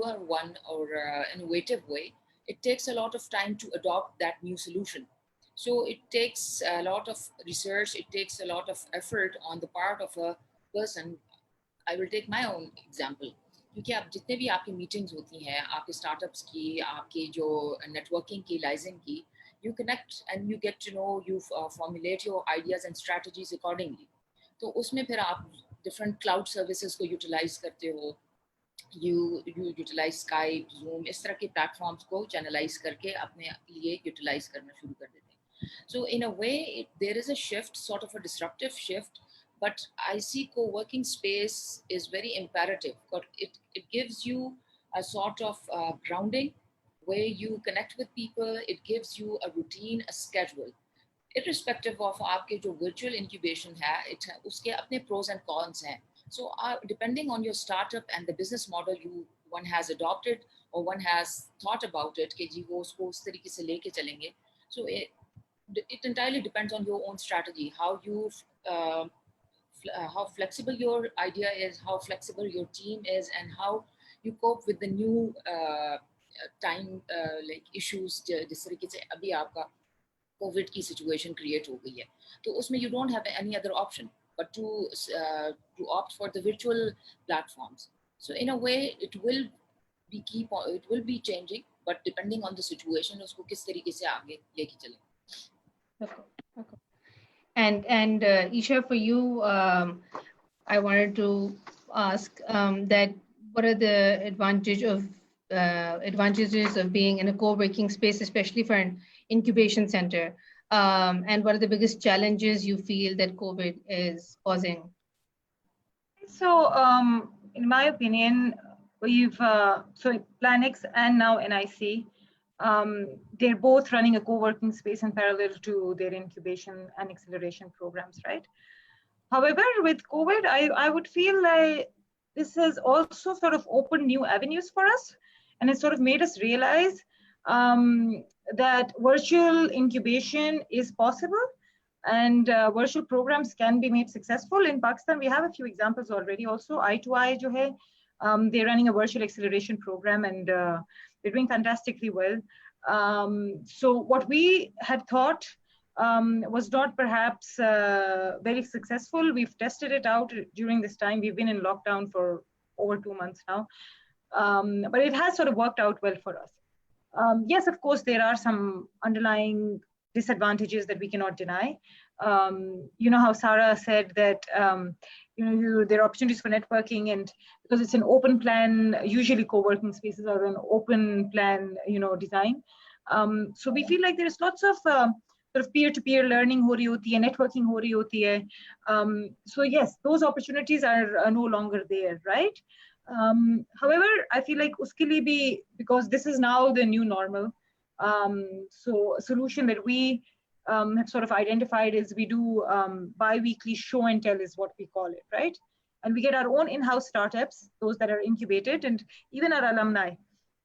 newer one or innovative way, it takes a lot of time to adopt that new solution. So it takes a lot of research, it takes a lot of effort on the part of a person. I will take my own example. क्योंकि आप जितने भी आपकी meetings होती हैं आपके startups की, आपकी जो नेटवर्किंग की, लाइजिंग की, you connect and you get to know, you formulate your ideas and strategies accordingly. तो उसमें फिर आप different cloud services को utilize करते हो, you utilize Skype, Zoom, इस तरह के platforms को channelize करके अपने लिए utilize करना शुरू कर देते हैं. So in a way, there is a shift, sort of a disruptive shift, but I see co-working space is very imperative because it gives you a sort of grounding where you connect with people. It gives you a routine, a schedule. Irrespective of आपके जो virtual incubation है, उसके अपने pros and cons हैं. So depending on your startup and the business model one has adopted or one has thought about it कि जी वो उसको उस तरीके से लेके चलेंगे. So it entirely depends on your own strategy, how flexible your idea is, how flexible your team is, and how you cope with the new time like issues. जिस तरीके से अभी आपका COVID की situation create हो गई है, तो उसमें you don't have any other option but to opt for the virtual platforms. So in a way, it will be changing, but depending on the situation, उसको किस तरीके से आगे लेके चलें. Okay. And Isha, for you, I wanted to ask that what are the advantages of being in a co-working space, especially for an incubation center, and what are the biggest challenges you feel that COVID is causing? So, in my opinion, we've so Planix and now NIC. They're both running a co-working space in parallel to their incubation and acceleration programs, right? However, with COVID, I would feel like this has also sort of opened new avenues for us, and it sort of made us realize that virtual incubation is possible, and virtual programs can be made successful. In Pakistan, we have a few examples already. Also, I2I, jo hai, they're running a virtual acceleration program, and they're doing fantastically well. So what we had thought was not perhaps very successful. We've tested it out during this time. We've been in lockdown for over 2 months now, but it has sort of worked out well for us. Yes, of course, there are some underlying disadvantages that we cannot deny. You know how Sarah said that there are opportunities for networking, and because it's an open plan, usually co-working spaces are an open plan, design. So we feel like there's lots of sort of peer-to-peer learning ho rahi hoti hai, networking ho rahi hoti hai. So yes, those opportunities are no longer there, right? However, I feel like uske liye bhi, because this is now the new normal. So a solution that we have sort of identified is we do bi-weekly show and tell is what we call it, right? And we get our own in-house startups, those that are incubated, and even our alumni.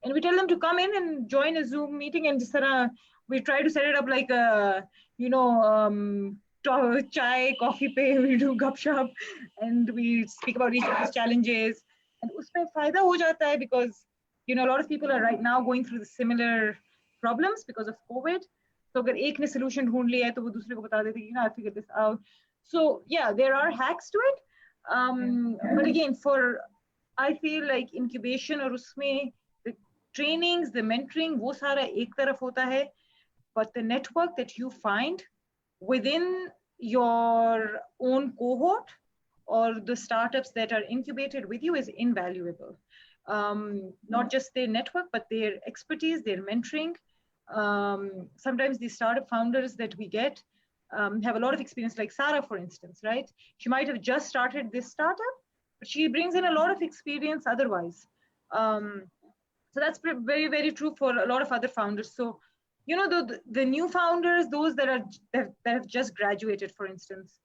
And we tell them to come in and join a Zoom meeting, and we try to set it up like a, chai, coffee pay, we do gup shop, and we speak about each other's challenges. And usme fayda ho jata hai because, a lot of people are right now going through the similar problems because of COVID. So agar ek ne solution dhoond liya hai, to wo dusre ko bata dete, I figured this out. So yeah, there are hacks to it. But again, I feel like incubation or usme the trainings, the mentoring, wo sara ek taraf hota hai, but the network that you find within your own cohort or the startups that are incubated with you is invaluable. Not just their network, but their expertise, their mentoring. Sometimes the startup founders that we get have a lot of experience, like Sarah, for instance, right? She might have just started this startup, but she brings in a lot of experience otherwise. So that's very, very true for a lot of other founders. So, the new founders, those that have just graduated, for instance,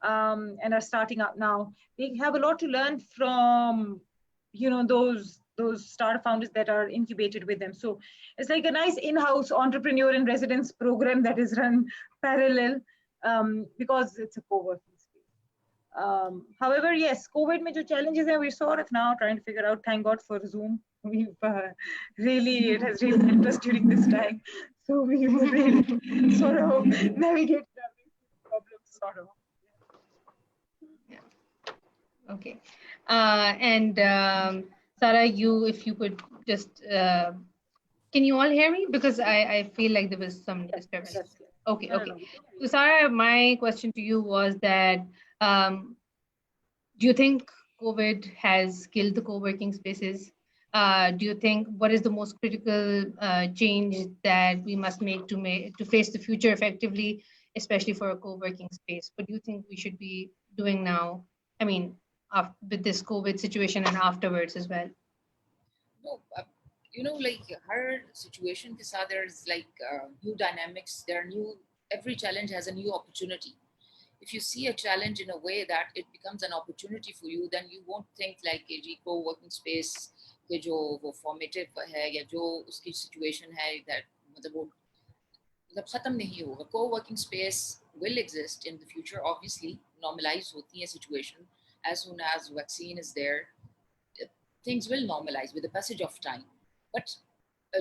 and are starting up now, they have a lot to learn from, those startup founders that are incubated with them. So it's like a nice in-house entrepreneur in residence program that is run parallel because it's a co-working space. However, yes, COVID mein jo challenges hai, we're sort of now trying to figure out, thank God for Zoom. we've really, it has really helped us during this time. So we were able to sort of navigate that problem, sort of. Okay. And Sarah, if you could just, can you all hear me? Because I feel like there was some disturbance. Yes, yes. Okay, No, no, okay. no. So Sarah, my question to you was that, do you think COVID has killed the co-working spaces? Do you think what is the most critical change that we must make to face the future effectively, especially for a co-working space? What do you think we should be doing now? I mean, with this COVID situation and afterwards as well. No, like her situation ke saath, there's like new dynamics. There are new. Every challenge has a new opportunity. If you see a challenge in a way that it becomes an opportunity for you, then you won't think like a co-working space के जो वो formative है या जो उसकी situation है that मतलब वो मतलब खत्म नहीं होगा. Co-working space will exist in the future. Obviously, normalize होती है situation as soon as vaccine is there. Things will normalize with the passage of time. But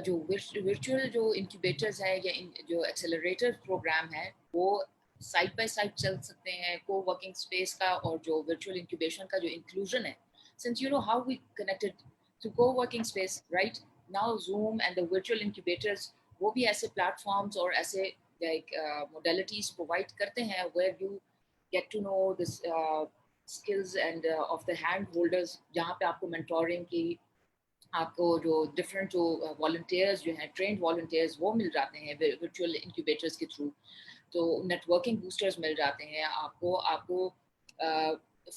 जो virtual जो incubators है या जो accelerator program है वो साइड बाय साइड चल सकते हैं को वर्किंग स्पेस का और जो वर्चुअल इंक्यूबेशन का जो इंक्लूजन है since you know how we connected to co-working space right now Zoom and the virtual incubators वो भी ऐसे platforms और ऐसे like modalities provide करते हैं where you get to know this skills and of the hand holders जहाँ पे आपको mentoring की आपको जो डिफरेंट जो वॉलंटियर्स जो हैं ट्रेंड वॉलंटियर्स वो मिल जाते हैं वर्चुअल इंक्यूबेटर्स के थ्रू तो नेटवर्किंग बूस्टर्स मिल जाते हैं आपको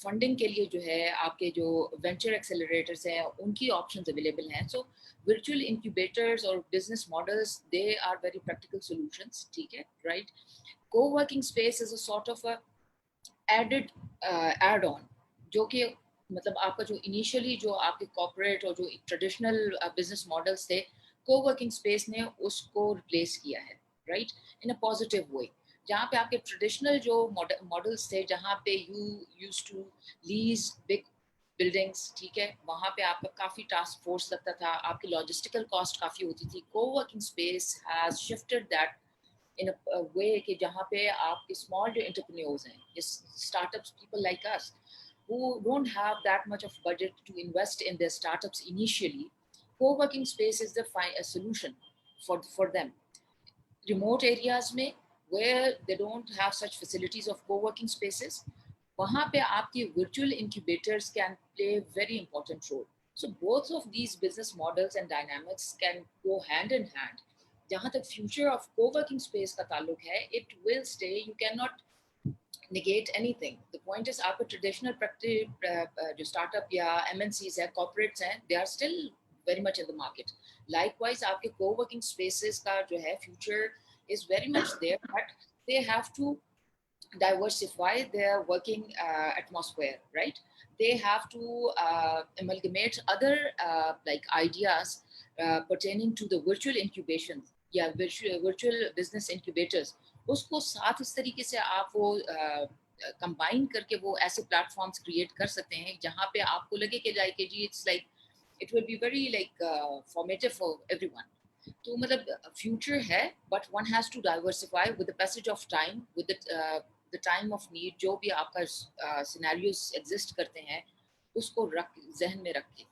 फंडिंग के लिए जो है आपके जो वेंचर एक्सेलरेटर्स हैं उनकी ऑप्शंस अवेलेबल हैं सो virtual incubators or business models they are very practical solutions ठीक है right co-working space is a sort of a added add-on जो कि मतलब आपका जो इनिशियली जो आपके कॉर्पोरेट और जो ट्रेडिशनल बिजनेस मॉडल्स थे को-वर्किंग स्पेस ने उसको रिप्लेस किया है right in a positive way जहाँ पे आपके ट्रेडिशनल जो मॉडल्स थे जहाँ पे you used to lease big buildings ठीक है वहाँ पे आपका काफ़ी टास्क फोर्स लगता था आपकी लॉजिस्टिकल कॉस्ट काफ़ी होती थी co-working space has shifted that in a way कि जहाँ पे आपके small जो entrepreneurs हैं, startups, people like us, who don't have that much of budget to invest in their startups initially, co-working space is the solution for them. Remote areas में where they don't have such facilities of co-working spaces, वहाँ पे आपके virtual incubators can play a very important role. So both of these business models and dynamics can go hand in hand. जहाँ तक future of coworking space का ताल्लुक है it will stay you can not negate anything the point is आपका traditional practice जो startup या MNCs है corporates हैं they are still very much in the market likewise आपके co-working spaces का जो है future is very much there but they have to diversify their working atmosphere right they have to amalgamate other like ideas pertaining to the virtual incubation या virtual business incubators उसको साथ इस तरीके से आप वो कंबाइन करके वो ऐसे प्लेटफॉर्म्स क्रिएट कर सकते हैं जहाँ पे आपको लगे कि like gee it's like it will be very like formative for everyone तो मतलब फ्यूचर है but one has to diversify with the passage of time with the time of need जो भी आपका सिनेरियोस एग्जिस्ट करते हैं उसको जहन में रख के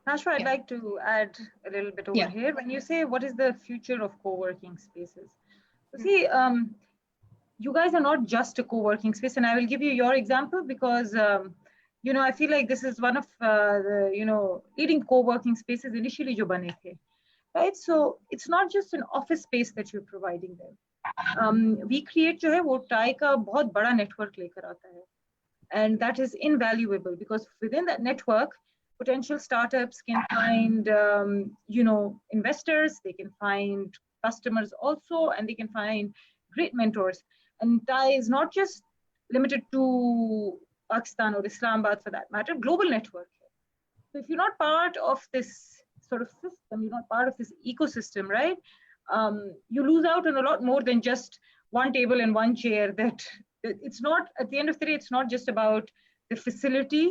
Nashwa, I'd like to add a little bit over here. When you say what is the future of co-working spaces, see, you guys are not just a co-working space, and I will give you your example because I feel like this is one of the leading co-working spaces initially jo bane the, right? So it's not just an office space that you're providing them. WECREATE jo hai wo TAI ka bahut bada network lekar aata hai, and that is invaluable because within that network potential startups can find investors, they can find customers also, and they can find great mentors. And TAI is not just limited to Pakistan or Islamabad for that matter, global network. So if you're not part of this sort of system, you're not part of this ecosystem, right? You lose out on a lot more than just one table and one chair. That it's not, at the end of the day, it's not just about the facility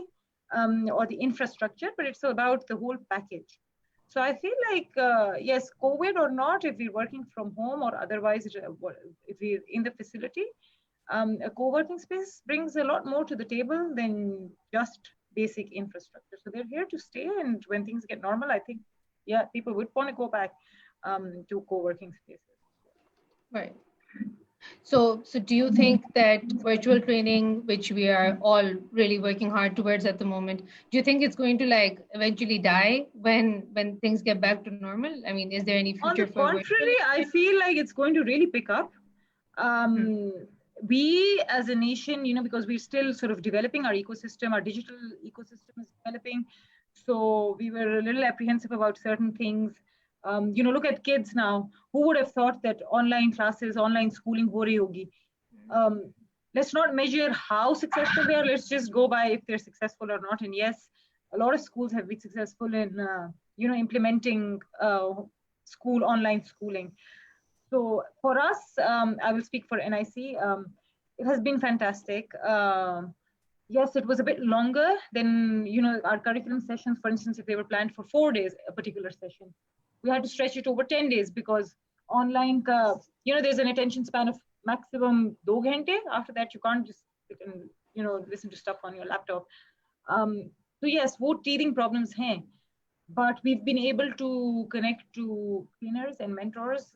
or the infrastructure, but it's about the whole package. So I feel like, yes, COVID or not, if we're working from home or otherwise, if we're in the facility, a co-working space brings a lot more to the table than just basic infrastructure. So they're here to stay. And when things get normal, I think, yeah, people would want to go back to co-working spaces. Right. So do you think that virtual training, which we are all really working hard towards at the moment, do you think it's going to like eventually die when things get back to normal? I mean, is there any On future the for virtual? contrary, I feel like it's going to really pick up. Um, we as a nation, because we're still sort of developing our ecosystem, our digital ecosystem is developing. So we were a little apprehensive about certain things. Look at kids now. Who would have thought that online classes, online schooling, ho rahi hogi? Let's not measure how successful they are. Let's just go by if they're successful or not. And yes, a lot of schools have been successful in, implementing school online schooling. So for us, I will speak for NIC. It has been fantastic. Yes, it was a bit longer than our curriculum sessions. For instance, if they were planned for 4 days, a particular session, we had to stretch it over 10 days because online, there's an attention span of maximum 2 ghante. After that, you can't just sit and listen to stuff on your laptop. So yes, wo teething problems hain, but we've been able to connect to trainers and mentors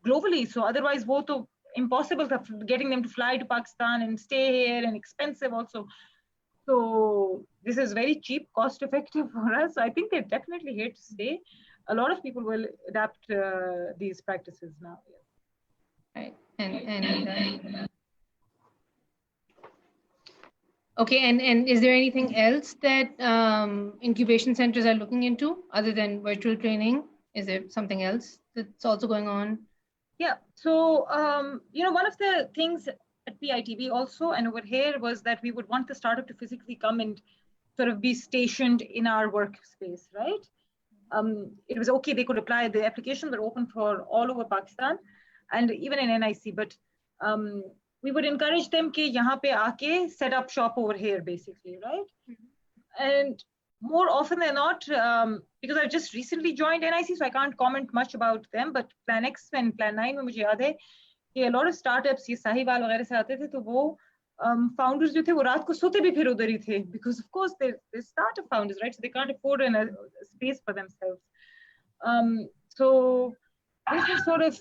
globally. So otherwise, wo to impossible getting them to fly to Pakistan and stay here, and expensive also. So this is very cheap, cost effective for us. I think they're definitely here to stay. A lot of people will adapt these practices now. Right. And okay, and is there anything else that incubation centers are looking into other than virtual training? Is there something else that's also going on? Yeah. So one of the things at PITB also and over here was that we would want the startup to physically come and sort of be stationed in our workspace, right? It was okay, they could apply, the applications were open for all over Pakistan and even in NIC, but we would encourage them कि यहाँ पे आके set up shop over here basically, right? And more often than not, because I've just recently joined NIC, so I can't comment much about them, but Plan X and Plan 9 में मुझे याद है कि a lot of startups ये साहिवाल वगैरह से आते थे, तो वो founders जो थे वो रात को सोते भी फिर उधर ही थे, because of course they're startup founders, right? So they can't afford a space for themselves. So this is sort of,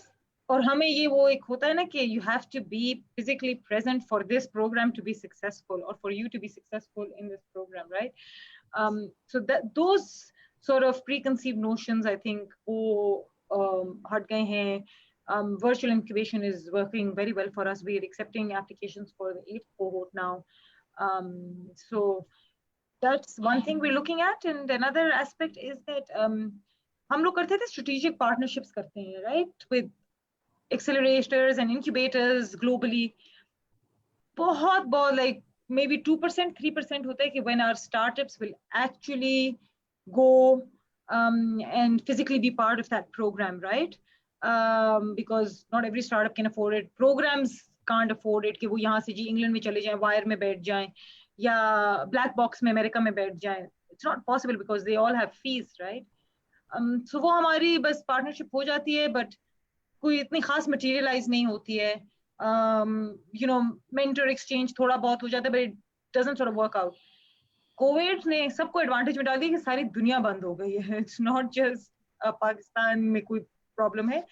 और हमें ये वो एक होता है ना कि you have to be physically present for this program to be successful, or for you to be successful in this program, right? So that those sort of preconceived notions, I think, वो हट गए हैं. Virtual incubation is working very well for us. We are accepting applications for the 8th cohort now. So that's one thing we're looking at. And another aspect is that हम लोग करते थे strategic partnerships करते हैं, right? With accelerators and incubators globally. बहुत like maybe 2%, 3% होता है कि when our startups will actually go and physically be part of that program, right? Because not every startup can afford it. Programs can't afford it कि वो यहाँ से जी England में चले जाएं, वायर में बैठ जाएं, या ब्लैक बॉक्स में अमेरिका में बैठ जाएं. It's not possible because they all have fees, right? So वो हमारी बस पार्टनरशिप हो जाती है, but कोई इतनी खास मटेरियलाइज नहीं होती है. Mentor exchange थोड़ा बहुत हो जाता है, but it doesn't sort of work out. Covid ने सबको एडवांटेज में डाल दिया कि सारी दुनिया बंद हो गई है. It's not just पाकिस्तान में कोई प्रॉब्लम है.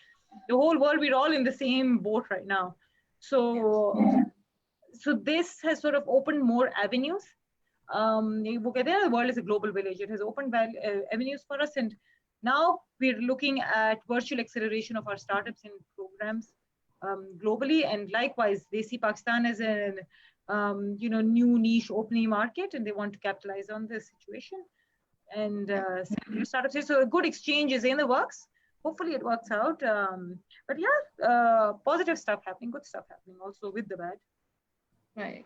The whole world, we're all in the same boat right now. So this has sort of opened more avenues. वो कहते हैं, the world is a global village. It has opened avenues for us, and now we're looking at virtual acceleration of our startups and programs globally, and likewise, they see Pakistan as a new niche opening market, and they want to capitalize on this situation. And startups, so a good exchange is in the works. Hopefully, it works out. But yeah, positive stuff happening, good stuff happening, also with the bad. Right.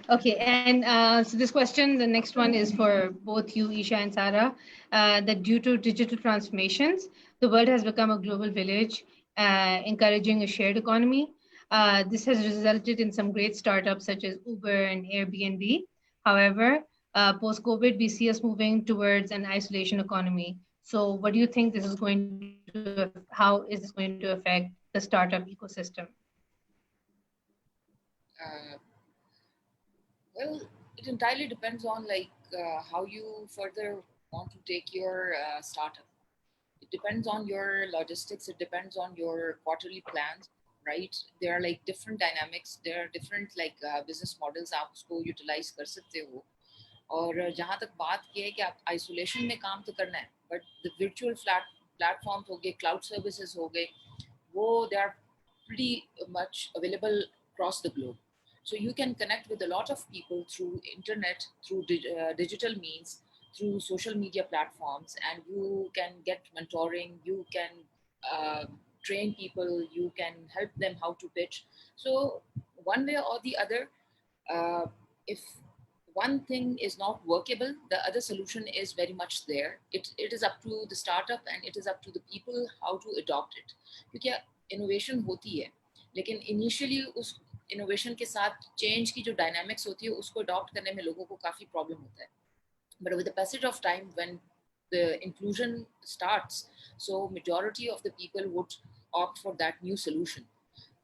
Okay, and so this question, the next one is for both you, Isha and Sarah, that due to digital transformations, the world has become a global village, encouraging a shared economy. This has resulted in some great startups such as Uber and Airbnb. However, post-COVID, we see us moving towards an isolation economy. So what do you think this is going to, how is this going to affect the startup ecosystem? Uh, well, it entirely depends on like how you further want to take your startup. It depends on your logistics. It depends on your quarterly plans, right? There are like different dynamics. There are different like business models आप उसको utilize कर सकते हो. और जहाँ तक बात की है कि आप आइसोलेशन में काम तो करना है, बट द virtual प्लेटफॉर्म्स हो गए, क्लाउड सर्विसेज हो गए, वो they are pretty much available across the globe. So you can connect with a lot of people through internet, through digital means, through social media platforms, and you can get mentoring, you can uh, train people, you can help them how to pitch. So one way or the other, uh, if one thing is not workable, the other solution is very much there. It is up to the startup and it is up to the people how to adopt it. क्योंकि innovation होती है, लेकिन initially उस innovation के साथ change की जो dynamics होती है उसको adopt करने में लोगों को काफी problem होता है. But with the passage of time, when the inclusion starts, so majority of the people would opt for that new solution.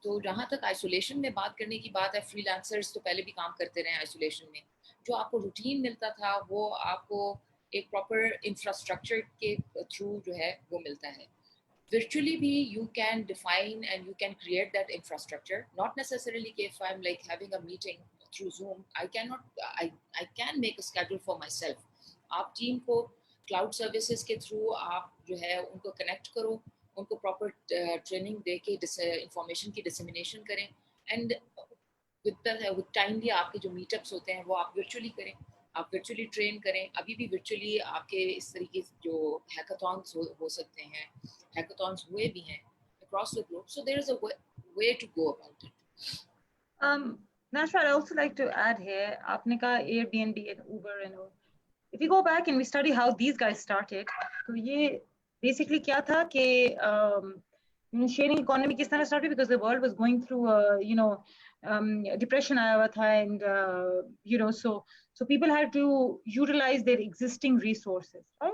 तो जहाँ तक आइसोलेशन में बात करने की बात है, फ्रीलांसर्स तो पहले भी काम करते रहे आइसोलेशन में. जो आपको रूटीन मिलता था वो आपको एक प्रॉपर इंफ्रास्ट्रक्चर के थ्रू जो है वो मिलता है. Virtually be you can define and you can create that infrastructure, not necessarily if I'm like having a meeting through Zoom, I can make a schedule for myself. आप team को cloud services के through आप जो है उनको connect करो, उनको proper training दे के इंफॉर्मेशन की डिसमिनेशन करें, एंड विद टाइमली आपके जो मीटअप्स होते हैं वो आप वर्चुअली करें, आप वर्चुअली ट्रेन करें. अभी भी वर्चुअली आपके इस तरीके जो हैकाथॉन्स हो सकते हैं, हैकाथॉन्स हुए भी हैं across the globe. So there is a way to go about it. Nashwa, I'd also like to add here, aapne kaha Airbnb and Uber and all. If we go back and we study how these guys started, तो ये basically क्या था कि sharing economy किस तरह started, because the world was going through depression आया हुआ था, and so people had to utilize their existing resources, right?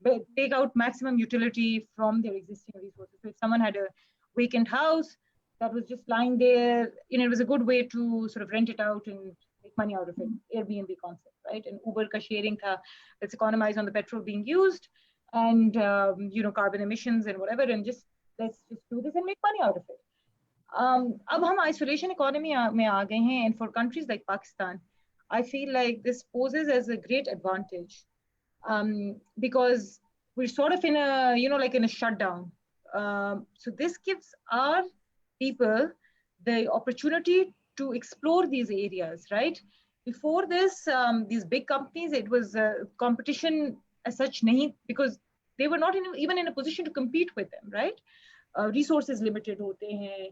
But take out maximum utility from their existing resources. So if someone had a vacant house that was just lying there, it was a good way to sort of rent it out and make money out of it. Airbnb concept, right? And Uber ka sharing tha, let's economize on the petrol being used and carbon emissions and whatever, and let's just do this and make money out of it. अब हम isolation economy में आ गए हैं, and for countries like Pakistan, I feel like this poses as a great advantage. Because we're sort of in a like in a shutdown. So this gives our people the opportunity to explore these areas, right? Before this, these big companies, it was competition as such nahi, because they were not even in a position to compete with them, right? Resources limited hote hain,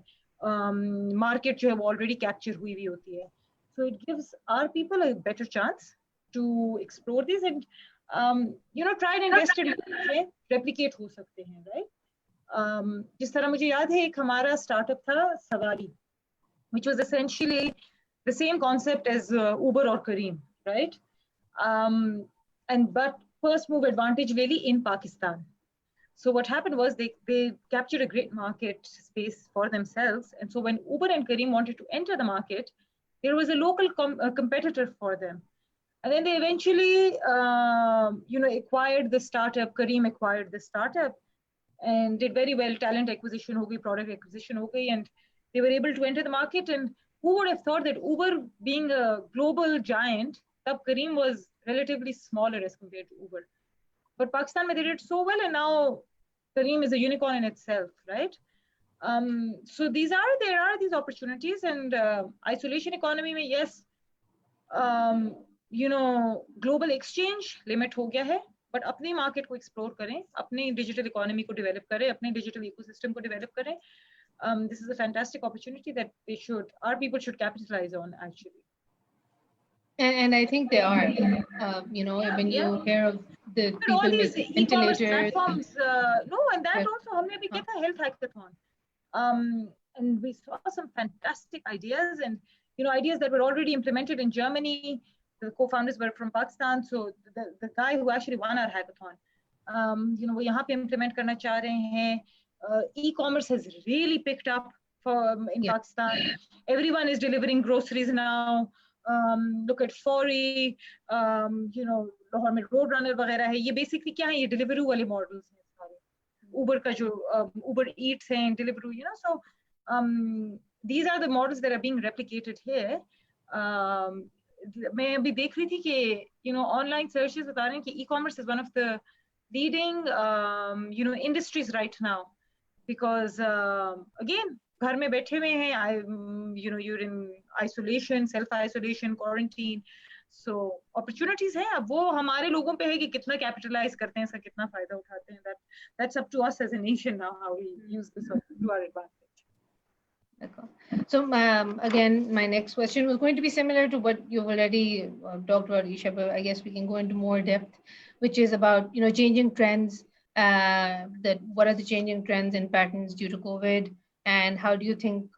market jo hai already capture hui bhi hoti hai. So it gives our people a better chance to explore this and try and invest in replicate हो सकते हैं, right? जिस तरह मुझे याद है एक हमारा startup था सवारी, which was essentially the same concept as Uber or Careem, right? But first move advantage really in Pakistan. So what happened was they captured a great market space for themselves, and so when Uber and Careem wanted to enter the market, there was a local competitor for them. And then they eventually, acquired the startup. Careem acquired the startup and did very well. Talent acquisition, product acquisition, and they were able to enter the market. And who would have thought that Uber, being a global giant, Careem was relatively smaller as compared to Uber. But Pakistan, they did so well, and now Careem is a unicorn in itself, right? So there are these opportunities, and isolation economy, yes. Global exchange limit हो गया है, but अपने market को explore करें, अपने digital economy को develop करें, अपने डिजिटल इकोसिस्टम को डेवलप करें. This is a fantastic opportunity that our people should capitalize on, actually. And I think they are, when you hear of the but people all these with e-commerce ventilators. platforms, and that also, हमने भी किया था health hackathon, and we saw some fantastic ideas, and ideas that were already implemented in Germany. The co-founders were from Pakistan, so the guy who actually won our hackathon, वो यहाँ पे implement करना चाह रहे हैं. E-commerce has really picked up in Pakistan. Everyone is delivering groceries now. Look at Fori, Lahore में road runner वगैरह है. ये बेसिकली क्या है, ये डिलीवरी वाले मॉडल्स हैं सारे. Uber का जो Uber Eats है, Deliveroo, so these are the models that are being replicated here. मैं अभी देख रही थी कि online searches बता रहे हैं कि e-commerce is one of the leading industries right now, because again घर में बैठे हुए हैं, you're in isolation, self isolation, quarantine, so opportunities हैं. अब वो हमारे लोगों पे है कि कितना capitalize करते हैं, इसका कितना फायदा उठाते हैं. That's up to us as a nation now, how we use this to our advantage. So again, my next question was going to be similar to what you've already talked about, Isha, but I guess we can go into more depth, which is about changing trends. That what are the changing trends and patterns due to COVID, and how do you think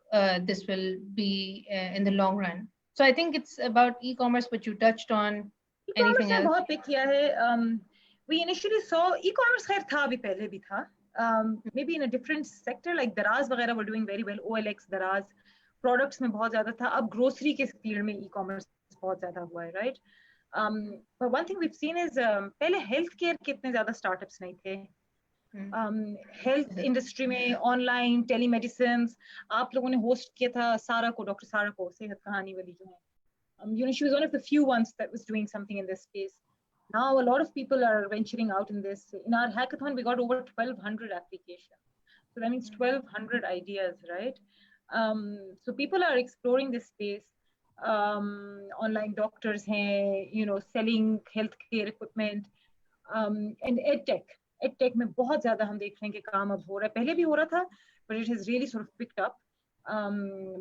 this will be in the long run? So I think it's about e-commerce, but you touched on anything else. बहुत pick किया है. We initially saw e-commerce खैर था, अभी पहले भी था. Maybe in a different sector, like Daraz वगैरह were doing very well. OLX, Daraz, products में बहुत ज़्यादा था. अब grocery के field में e-commerce बहुत ज़्यादा हुआ है, right? But one thing we've seen is पहले healthcare के इतने ज़्यादा startups नहीं थे. Health industry में online telemedicine, आप लोगों ने host किया था सारा को, Dr. Sara को, सेहत कहानी वाली जो है. She was one of the few ones that was doing something in this space. Now a lot of people are venturing out in this. In our hackathon, we got over 1,200 applications. So that means 1,200 ideas, right? So people are exploring this space. Online doctors hain, selling healthcare equipment, and edtech. EdTech में बहुत ज़्यादा हम देख रहे हैं कि काम अब हो रहा है. पहले भी हो रहा था, but it has really sort of picked up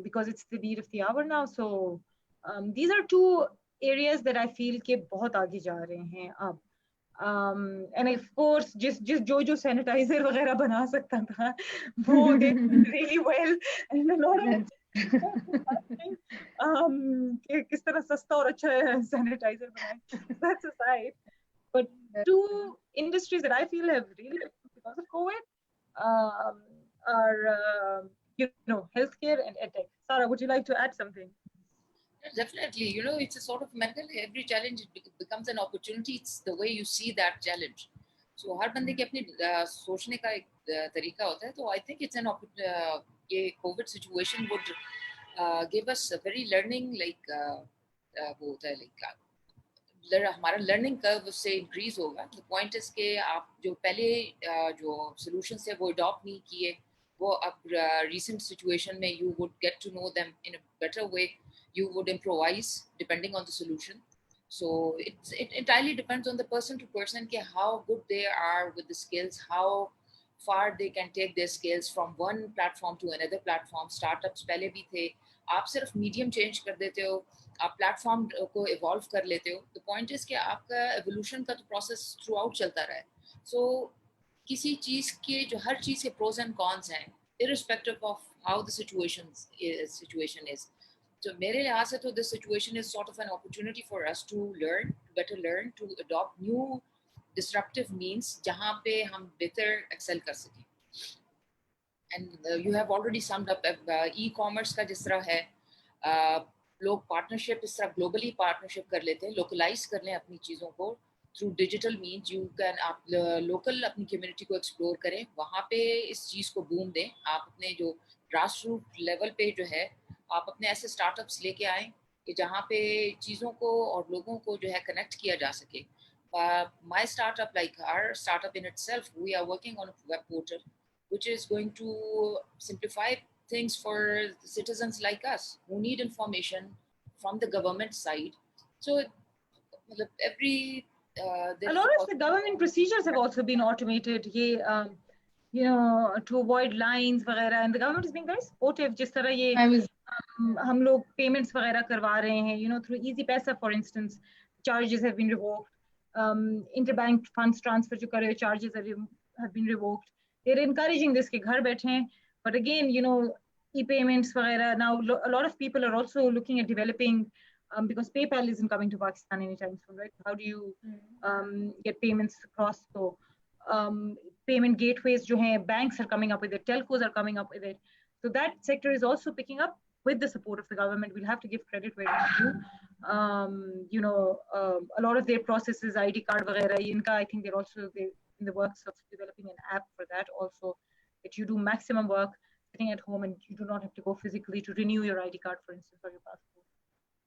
because it's the need of the hour now. So these are two areas that I feel के बहुत आगे जा रहे हैं अब. And of course जो sanitizer वगैरह बना सकता था, वो did really well, and a lot of किस तरह सस्ता और अच्छा sanitizer बनाए. That's aside, but two industries that I feel have really, because of COVID, are healthcare and edtech. Sara, would you like to add something? Definitely, it's a sort of mental. Every challenge becomes an opportunity. It's the way you see that challenge. So हर बंदे के अपनी सोचने का एक तरीका होता है. So I think it's an ये COVID situation would give us a very learning, like वो होता है like हमारा लर्निंग कर्व उससे इंक्रीज होगा. द पॉइंट इज के आप जो पहले जो सॉल्यूशंस है वो अडॉप्ट नहीं किए, वो अब रिसेंट सिचुएशन में you would get to know them in a better way. You would improvise depending on the solution. So it entirely depends on the person to person के how good they are with the skills, how far they can take their skills from one platform to another platform. Startups पहले भी थे, आप सिर्फ medium change कर देते हो, आप प्लेटफॉर्म को इवॉल्व कर लेते हो. द पॉइंट इज कि आपका एवोल्यूशन का तो प्रोसेस थ्रू आउट चलता रहा है. सो किसी चीज़ के जो हर चीज़ के प्रोज एंड कॉन्स हैं, irrespective of how the situation is. So मेरे लिहाज से तो this situation is sort of an opportunity for us to better learn, to adopt new disruptive means जहाँ पे हम बेहतर excel कर सकें. And you have already summed up e-commerce का जिस तरह है, लोग पार्टनरशिप इस तरह ग्लोबली पार्टनरशिप कर लेते हैं, लोकलाइज कर लें अपनी चीज़ों को through digital means. You can आप लोकल अपनी कम्युनिटी को एक्सप्लोर करें, वहाँ पे इस चीज़ को बूम दें. आप अपने जो ग्रास रूट लेवल पे जो है, आप अपने ऐसे स्टार्टअप्स लेके आएँ कि जहाँ पे चीज़ों को और लोगों को जो है कनेक्ट किया जा सके. My startup, like our startup in itself, we are working on a web portal which is going to simplify things for the citizens like us who need information from the government side. So every a lot of the government procedures have also been automated, to avoid lines वगैरह, and the government is being very supportive. जिस तरह ये हम लोग payments वगैरह करवा रहे हैं, through Easy Paisa, for instance, charges have been revoked. Interbank funds transfer जो करे, charges have been revoked. They're encouraging this कि घर बैठे. But again, e-payments वगैरह, now a lot of people are also looking at developing, because PayPal isn't coming to Pakistan anytime soon, right? How do you get payments across? So payment gateways जो हैं, banks are coming up with it, telcos are coming up with it. So that sector is also picking up with the support of the government. We'll have to give credit where it's due. A lot of their processes, ID card वगैरह, इनका I think they're in the works of developing an app for that also, that you do maximum work sitting at home and you do not have to go physically to renew your ID card, for instance, or your passport.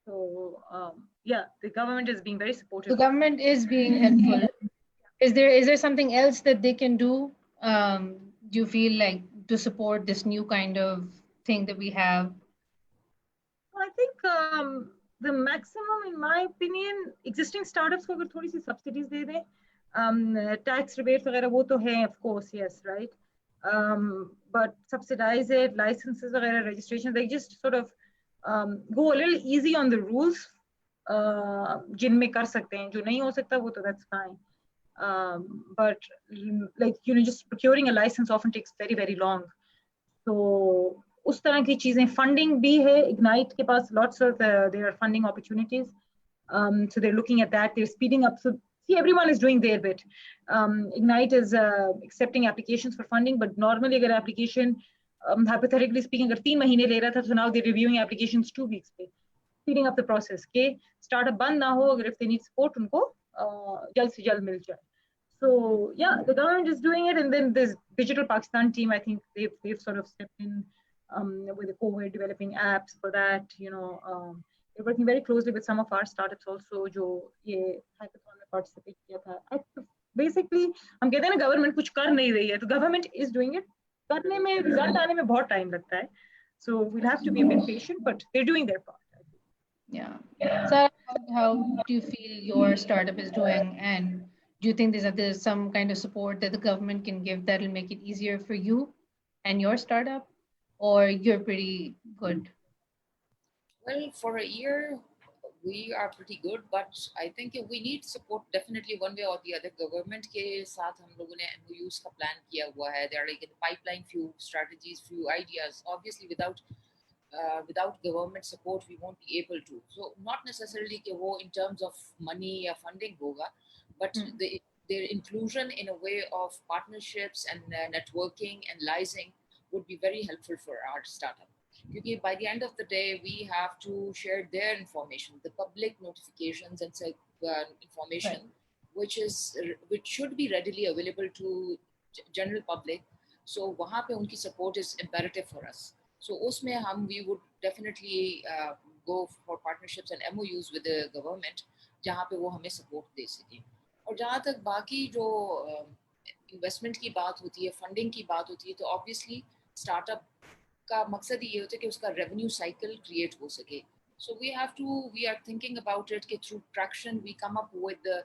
So yeah, the government is being very supportive. The government is being helpful. Is there something else that they can do? Do you feel like to support this new kind of thing that we have? I think the maximum, in my opinion, existing startups को अगर थोड़ी सी subsidies दे दें, tax rebates वगैरह वो तो है, of course, yes, right. But subsidize it, licenses वगैरह, registration, they just sort of go a little easy on the rules. जिनमें कर सकते हैं, जो नहीं हो सकता वो तो that's fine. But like just procuring a license often takes very very long. So उस तरह की चीजें, funding भी है, Ignite के पास lots of there are funding opportunities. So they're looking at that, they're speeding up. So see, everyone is doing their bit. Ignite is accepting applications for funding, but normally अगर application hypothetically speaking अगर 3 महीने ले रहा था, so now they're reviewing applications 2 weeks पे, speeding up the process के startup बंद ना हो, अगर if they need support उनको जल्द से जल्द मिल जाए. So yeah, the government is doing it, and then this Digital Pakistan team, I think they've sort of stepped in with the COVID, developing apps for that. They're working very closely with some of our startups also, जो ये hackathon में participate किया था. Basically, हम कहते हैं ना government कुछ कर नहीं रही है, तो government is doing it. करने में result आने में बहुत time लगता है. So we'll have to be a bit patient, but they're doing their part. Yeah. So how do you feel your startup is doing, and do you think there's some kind of support that the government can give that will make it easier for you and your startup, or you're pretty good? Well, for a year, we are pretty good, but I think we need support definitely one way or the other. Government के साथ हम लोगों ने MOUs का plan किया हुआ है. There are like in the pipeline few strategies, few ideas. Obviously, without government support, we won't be able to. So not necessarily कि वो in terms of money or funding होगा, but their inclusion in a way of partnerships and networking and liaising would be very helpful for our startup. Because by the end of the day, we have to share their information, the public notifications and information, right, which should be readily available to general public. So वहाँ पे उनकी support is imperative for us. So उसमें we would definitely go for partnerships and MOUs with the government, जहाँ पे वो हमें support दे सके. और जहाँ तक बाकी जो investment की बात होती है, funding की बात होती है, तो obviously startup का मकसद ये होता है कि उसका revenue cycle create हो सके. So we are thinking about it कि through traction we come up with the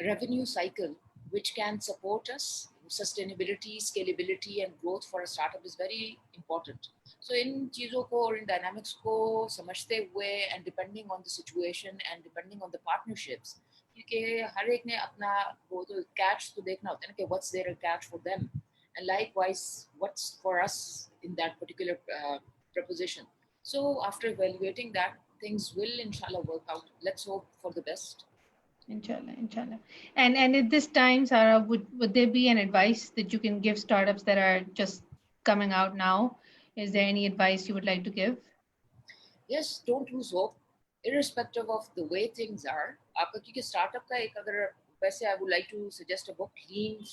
revenue cycle which can support us. Sustainability, scalability and growth for a startup is very important. So इन चीज़ों को और इन dynamics को समझते हुए and depending on the situation and depending on the partnerships, क्योंकि हर एक ने अपना वो तो catch तो देखना होता है ना कि what's their catch for them, and likewise what's for us in that particular proposition. So after evaluating that, things will inshallah work out. Let's hope for the best. Inshallah. And at this time, Sarah, would there be an advice that you can give startups that are just coming out now? Is there any advice you would like to give? Yes, don't lose hope, irrespective of the way things are. आपका क्योंकि startup का एक अगर वैसे I would like to suggest a book, Lean,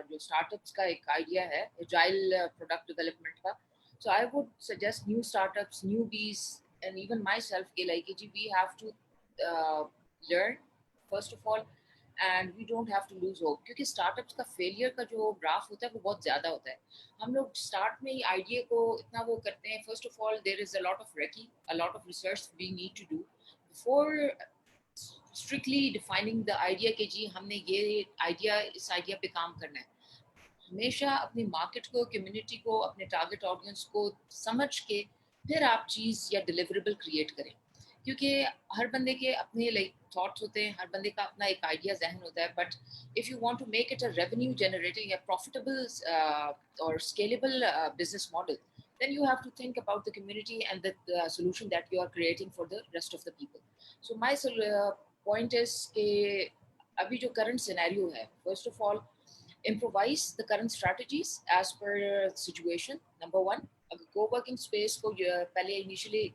जो startups का एक idea है, agile product development का. So I would suggest new startups, newbies, and even myself कि like we have to learn first of all, and we don't have to lose hope, क्योंकि startups का failure का जो graph होता है वो बहुत ज़्यादा होता है. हम लोग start में ही idea को इतना वो करते हैं. First of all, there is a lot of recce, a lot of research we need to do before strictly defining the idea कि जी हमने ये idea इस idea पे काम करना है. हमेशा अपनी market को, community को, अपने target audience को समझ के फिर आप चीज़ या deliverable create करें, क्योंकि हर बंदे के अपने like thoughts होते हैं, हर बंदे का अपना एक idea जहन होता है. But if you want to make it a revenue generating, a profitable or scalable business model, then you have to think about the community and the solution that you are creating for the rest of the people. So my point is कि अभी जो current scenario है, first of all, improvise the current strategies as per situation. Number one, अगर co-working space को पहले initially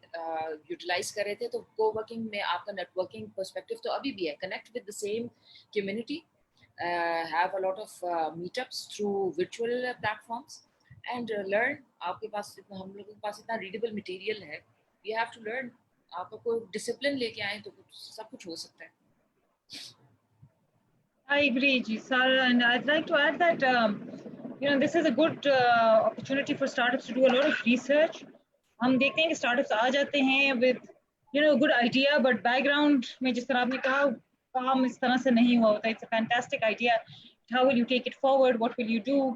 utilize कर रहे थे तो co-working में आपका networking perspective तो अभी भी है, connect with the same community, have a lot of meetups through virtual platforms and learn. आपके पास इतना, हम लोगों के पास इतना readable material है, you have to learn. आपको कोई discipline लेके आए तो सब कुछ हो सकता है. I agree, Ji, Sarah, and I'd like to add that this is a good opportunity for startups to do a lot of research. हम देखते हैं कि startups आ जाते हैं with good idea, but background में जिस तरह आपने कहा काम इस तरह से नहीं हुआ होता. It's a fantastic idea. How will you take it forward? What will you do?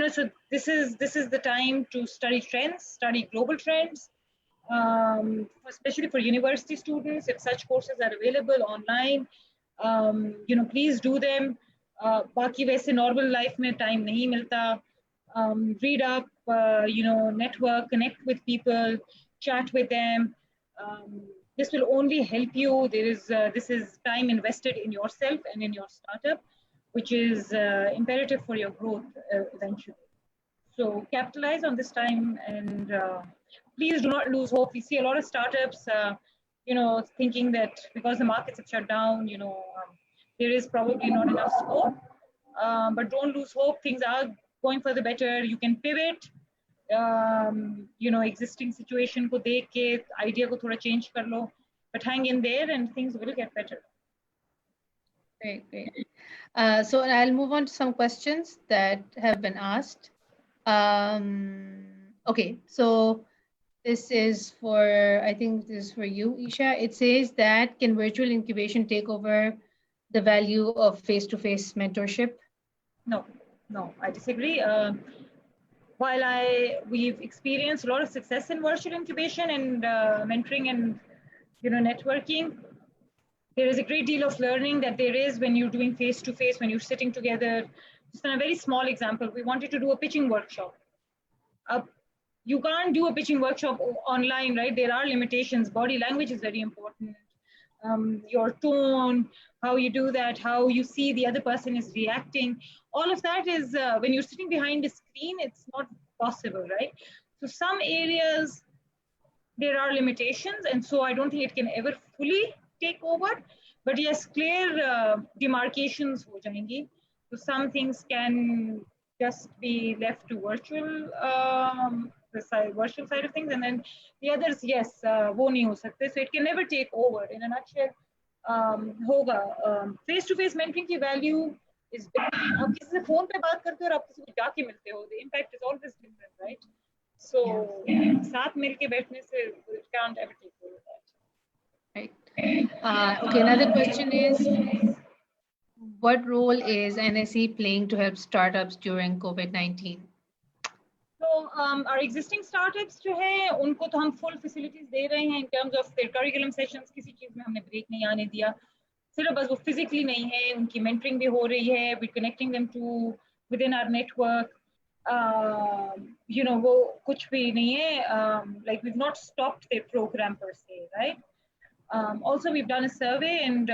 So this is the time to study trends, study global trends, especially for university students. If such courses are available online, please do them. बाकी वैसे normal life में time नहीं मिलता. Read up, network, connect with people, chat with them. This will only help you. This is time invested in yourself and in your startup, which is imperative for your growth eventually. So capitalize on this time and please do not lose hope. We see a lot of startups, thinking that because the markets have shut down, there is probably not enough scope. But don't lose hope. Things are going for the better. You can pivot. Existing situation को देख के idea को थोड़ा change कर लो, but hang in there and things will get better. Great. So I'll move on to some questions that have been asked. Okay, so this is for, I think this is for you, Isha. It says that, can virtual incubation take over the value of face-to-face mentorship? No, I disagree. While we've experienced a lot of success in virtual incubation and mentoring and networking, there is a great deal of learning that there is when you're doing face-to-face, when you're sitting together. Just a very small example, we wanted to do a pitching workshop. You can't do a pitching workshop online, right? There are limitations. Body language is very important. Your tone, how you do that, how you see the other person is reacting. All of that is, when you're sitting behind a screen, it's not possible, right? So some areas, there are limitations, and so I don't think it can ever fully take over. But yes, clear demarcations ho jayenge. So some things can just be left to virtual, the virtual side of things, and then the others, yes, wo nahi ho sakte. So it can never take over. In a nutshell, होगा face-to-face mentoring की value is big. आप किसी से phone पे बात करते हो और आप किसी को जाके मिलते हो, the impact is always different, right? So साथ मिलके बैठने से it can't ever take over that. Right. Okay, another question is, what role is NSE playing to help startups during COVID-19? So our existing startups जो है उनको तो हम full facilities दे रहे हैं in terms of their curriculum sessions. किसी चीज में हमने break नहीं आने दिया. सिर्फ बस वो physically नहीं है, उनकी mentoring भी हो रही है. We're connecting them to within our network. वो कुछ भी नहीं है. Like we've not stopped their program per se, right? Also, we've done a survey and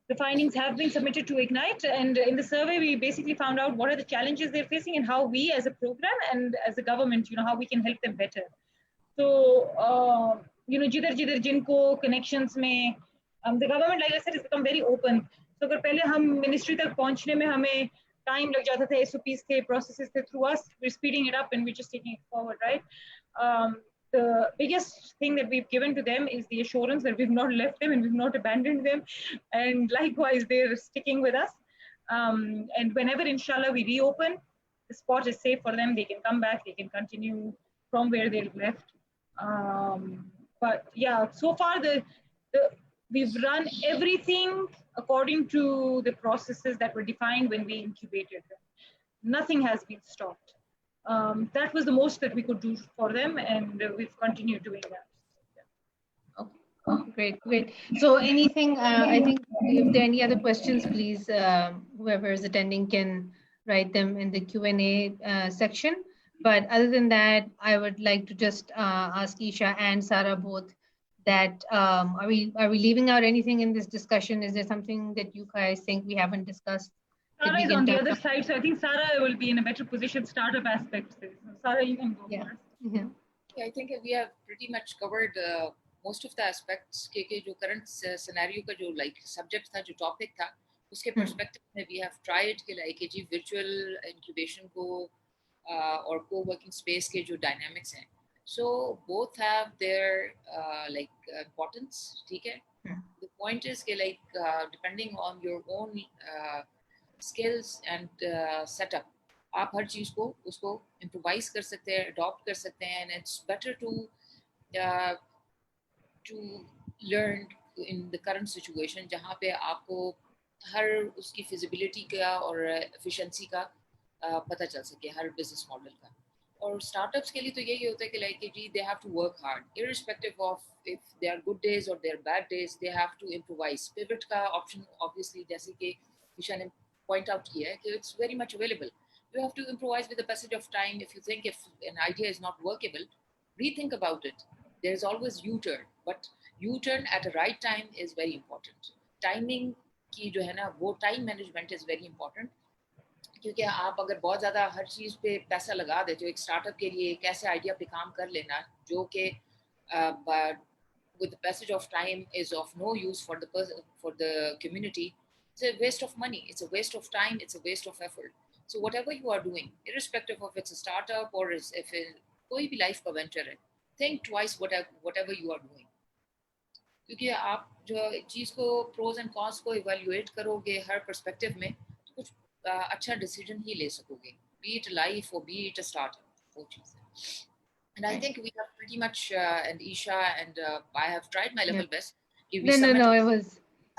the findings have been submitted to WECREATE, and in the survey we basically found out what are the challenges they're facing and how we as a program and as a government, how we can help them better. So jidhar jinko connections mein, the government, like I said, has become very open. So agar pehle hum ministry tak pahunchne mein hame time lag jata tha, SOPs the, processes the, through us we're speeding it up and we're just taking it forward, right? The biggest thing that we've given to them is the assurance that we've not left them and we've not abandoned them. And likewise, they're sticking with us. And whenever, inshallah, we reopen, the spot is safe for them. They can come back. They can continue from where they've left. But yeah, so far, we've run everything according to the processes that were defined when we incubated them. Nothing has been stopped. That was the most that we could do for them, and we've continued doing that. Okay, great. So anything, I think if there are any other questions, please, whoever is attending can write them in the Q&A section. But other than that, I would like to just ask Isha and Sarah both that, are we leaving out anything in this discussion? Is there something that you guys think we haven't discussed Sarah is can on the turn other around. side, so I think Sarah will be in a better position startup aspects. So Sarah, you can go Yeah. first. Yeah. I think we have pretty much covered most of the aspects के जो current scenario का जो like subject था, जो topic था, उसके perspective में we have tried कि like जी virtual incubation को और co-working space के जो dynamics हैं, so both have their importance, ठीक है? The point is कि like depending on your own skills and setup, आप हर चीज को उसको इम्प्रोवाइज कर सकते हैं, अडॉप्ट कर सकते हैं, and it's better to learn in the current situation जहाँ पे आपको हर उसकी फिजिबिलिटी का और एफिशिएंसी का पता चल सके हर बिजनेस मॉडल का. और स्टार्टअप्स के लिए तो यही होता है कि लाइक जी they have to work hard irrespective of if they are good days और they are bad days, they have to improvise. Pivot का ऑप्शन ऑब्वियसली जैसे कि ईशा ने पॉइंट आउट किया है कि it's very much available. You have to improvise with the passage of time. If you think if an idea is not workable, rethink about it. There is always U-turn, but U-turn at the right time is very important. Timing की जो है ना वो time management is very important. क्योंकि आप अगर बहुत ज़्यादा हर चीज़ पे पैसा लगा देते हो एक स्टार्टअप के लिए, एक ऐसे आइडिया पे काम कर लेना जो कि with the passage of time is of no use for the person, for the community, it's a waste of money, it's a waste of time, it's a waste of effort. So whatever you are doing, irrespective of it's a startup or if it कोई भी life का venture है, think twice whatever you are doing. क्योंकि आप जो चीज़ को pros and cons को evaluate करोगे हर perspective में, तो कुछ अच्छा decision ही ले सकोगे, be it life or be it a startup, वो चीज़ है. And I think we have pretty much, and Isha and I have tried my level best.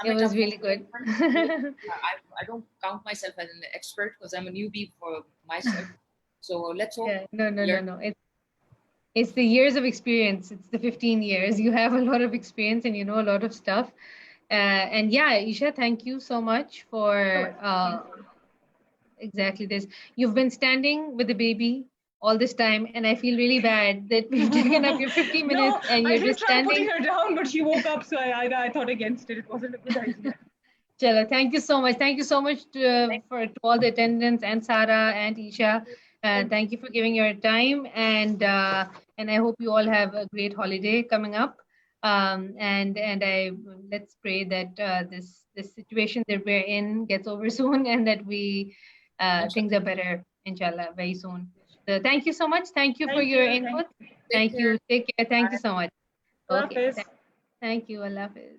No, it was really good. I don't count myself as an expert because I'm a newbie for myself. So let's hope. Yeah, no. It's the years of experience. It's the 15 years. You have a lot of experience and you know a lot of stuff. And yeah, Isha, thank you so much for exactly this. You've been standing with the baby all this time, and I feel really bad that we've taken up your 50 minutes and I you're did just try standing. putting her down, but she woke up, so I thought against it. It wasn't a good idea. Chala, thank you so much. Thank you so much to all the attendants and Sarah and Isha. Thank you for giving your time, and I hope you all have a great holiday coming up. And I let's pray that this situation that we're in gets over soon, and that we things are better, inshallah, very soon. So thank you so much. Thank you for your input. Thank you. Take care. Thank you so much. Okay. Thank you. Allah Hafiz.